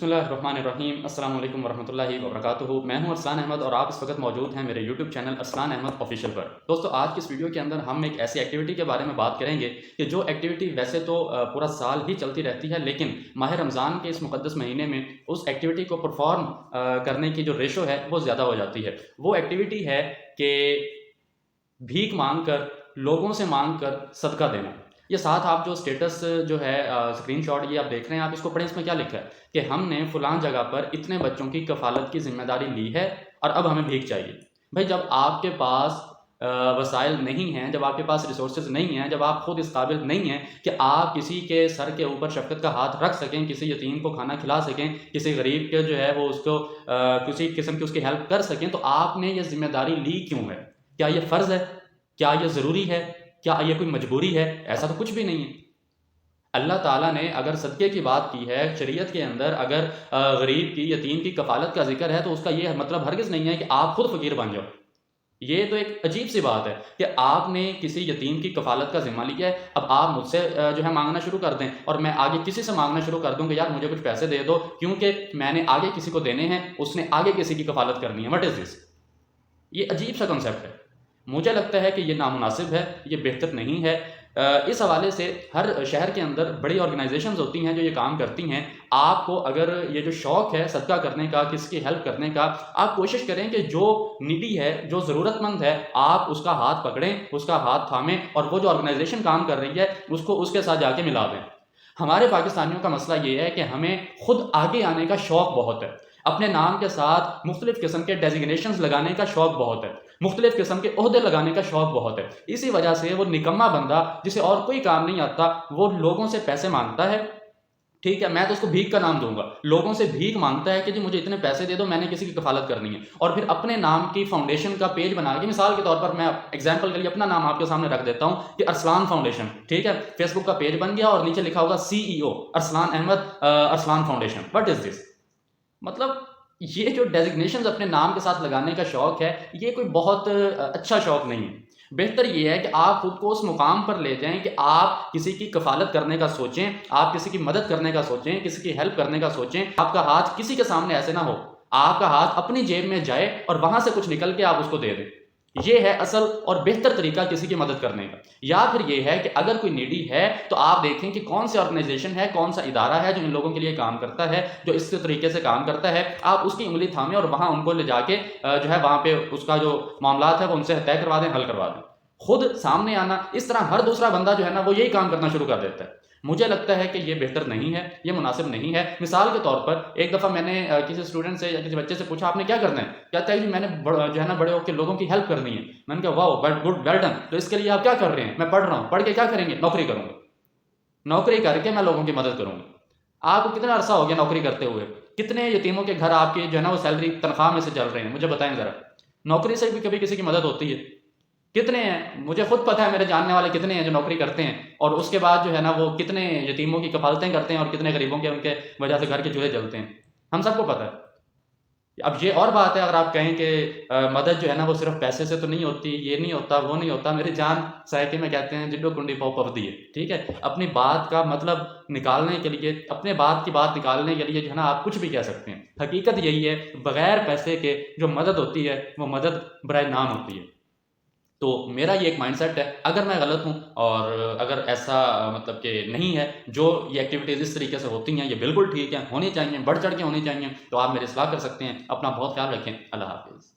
बिस्मिल्लाहिर्रहमानिर्रहीम। अस्सलाम वालेकुम वरहमतुल्लाहि वबरकातुहू। मैं हूं अरसलान अहमद और आप इस वक्त मौजूद हैं मेरे YouTube channel Arsalan Ahmed official पर। दोस्तों, आज की इस वीडियो के अंदर हम एक ऐसी एक्टिविटी के बारे में बात करेंगे कि जो एक्टिविटी वैसे तो पूरा साल ही चलती रहती है, लेकिन माह रमज़ान के इस मुक़द्दस महीने में उस एक्टिविटी को परफॉर्म करने की जो रेशो है वो ज़्यादा हो जाती है। वो एक्टिविटी है कि भीख मांग कर, लोगों से मांग कर सदका देना। ये साथ आप जो स्टेटस जो है स्क्रीनशॉट ये आप देख रहे हैं, आप इसको पढ़ें। इसमें क्या लिखा है कि हमने फलां जगह पर इतने बच्चों की कफ़ालत की ज़िम्मेदारी ली है और अब हमें भीख चाहिए। भाई, जब आपके पास वसाइल नहीं हैं, जब आपके पास रिसोर्सेज नहीं हैं, जब आप खुद इस काबिल नहीं हैं कि आप किसी के सर के ऊपर शफ़क़त का हाथ रख सकें, किसी यतीम को खाना खिला सकें, किसी गरीब के जो है वो उसको किसी किस्म की उसकी हेल्प कर सकें, तो आपने ये ज़िम्मेदारी ली क्यों है? क्या ये फ़र्ज़ है? क्या ये ज़रूरी है? क्या ये कोई मजबूरी है? ऐसा तो कुछ भी नहीं है। अल्लाह ताला ने अगर सदक़े की बात की है शरीयत के अंदर, अगर गरीब की, यतीम की कफ़ालत का जिक्र है, तो उसका ये मतलब हरगिज़ नहीं है कि आप खुद फ़कीर बन जाओ। ये तो एक अजीब सी बात है कि आपने किसी यतीम की कफ़ालत का ज़िम्मा लिया है। अब आप मुझसे जो है मांगना शुरू कर दें और मैं आगे किसी से मांगना शुरू कर दूं कि यार मुझे कुछ पैसे दे दो, क्योंकि मैंने आगे किसी को देने हैं, उसने आगे किसी की कफ़ालत करनी है। What is this? ये अजीब सा कॉन्सेप्ट है। मुझे लगता है कि ये नामुनासिब है, ये बेहतर नहीं है। इस हवाले से हर शहर के अंदर बड़ी ऑर्गेनाइजेशंस होती हैं जो ये काम करती हैं। आपको अगर ये जो शौक़ है सदका करने का, किसी की हेल्प करने का, आप कोशिश करें कि जो नीडी है, जो ज़रूरतमंद है, आप उसका हाथ पकड़ें, उसका हाथ थामें और वो जो ऑर्गेनाइजेशन काम कर रही है उसको उसके साथ जाके मिला दें। हमारे पाकिस्तानियों का मसला ये है कि हमें खुद आगे आने का शौक़ बहुत है। अपने नाम के साथ मुख्तलिफ़ किस्म के डेजिग्नेशंस लगाने का शौक़ बहुत है, मुख्तलिफ़ किस्म के ओहदे लगाने का शौक़ बहुत है। इसी वजह से वो निकम्मा बंदा जिसे और कोई काम नहीं आता, वो लोगों से पैसे मांगता है। ठीक है, मैं तो उसको भीख का नाम दूंगा। लोगों से भीख मांगता है कि जी मुझे इतने पैसे दे दो, मैंने किसी की कफ़ालत करनी है। और फिर अपने नाम की फाउंडेशन का पेज बना के, मिसाल के तौर पर मैं एग्जाम्पल के लिए अपना नाम आपके सामने रख देता हूँ कि अरसलान फाउंडेशन, ठीक है, फेसबुक का पेज बन गया और नीचे लिखा होगा CEO Arsalan Ahmed Arsalan foundation. What is this? मतलब ये जो डेजिग्नेशंस अपने नाम के साथ लगाने का शौक़ है, ये कोई बहुत अच्छा शौक़ नहीं है। बेहतर ये है कि आप खुद को उस मुकाम पर ले जाएं कि आप किसी की कफ़ालत करने का सोचें, आप किसी की मदद करने का सोचें, किसी की हेल्प करने का सोचें। आपका हाथ किसी के सामने ऐसे ना हो, आपका हाथ अपनी जेब में जाए और वहाँ से कुछ निकल के आप उसको दे दें। ये है असल और बेहतर तरीका किसी की मदद करने का। या फिर ये है कि अगर कोई नीडी है तो आप देखें कि कौन सी ऑर्गेनाइजेशन है, कौन सा इदारा है जो इन लोगों के लिए काम करता है, जो इस तरीके से काम करता है। आप उसकी उंगली थामें और वहाँ उनको ले जाके जो है वहाँ पे उसका जो मामलात है वो उनसे तय करवा दें, हल करवा दें। खुद सामने आना, इस तरह हर दूसरा बंदा जो है ना वो यही काम करना शुरू कर देता है। मुझे लगता है कि ये बेहतर नहीं है, ये मुनासिब नहीं है। मिसाल के तौर पर एक दफ़ा मैंने किसी स्टूडेंट से या किसी बच्चे से पूछा, आपने क्या करना है? कहता है जी मैंने जो है ना बड़े होकर लोगों की हेल्प करनी है। मैंने कहा wow, but good, well done. तो इसके लिए आप क्या कर रहे हैं? मैं पढ़ रहा हूँ। पढ़ के क्या करेंगे? नौकरी करूँगा। नौकरी करके मैं लोगों की मदद करूँगा। आपको कितना अरसा हो गया नौकरी करते हुए? कितने यतीमों के घर आपके जो है ना वो सैलरी तनख्वाह में से चल रहे हैं? मुझे बताएं ज़रा। नौकरी से भी कभी किसी की मदद होती है? कितने हैं? मुझे खुद पता है मेरे जानने वाले कितने हैं जो नौकरी करते हैं और उसके बाद जो है ना वो कितने यतीमों की कफ़ालतें करते हैं और कितने गरीबों के उनके वजह से घर के चूल्हे जलते हैं। हम सबको पता है। अब ये और बात है अगर आप कहें कि मदद जो है ना वो सिर्फ पैसे से तो नहीं होती, ये नहीं होता, वो नहीं होता। मेरी जान साइकी में कहते हैं जिड्डो कुंडी पाव पवदी है, ठीक है। अपनी बात का मतलब निकालने के लिए, अपने बात की बात निकालने के लिए जो है ना आप कुछ भी कह सकते हैं। हकीकत यही है, बगैर पैसे के जो मदद होती है वो मदद बराए नाम होती है। तो मेरा ये एक माइंडसेट है। अगर मैं गलत हूँ और अगर ऐसा मतलब कि नहीं है, जो ये एक्टिविटीज़ इस तरीके से होती हैं ये बिल्कुल ठीक है, होनी चाहिए, बढ़ चढ़ के होनी चाहिए, तो आप मेरी सलाह कर सकते हैं। अपना बहुत ख्याल रखें। अल्लाह हाफ़िज़।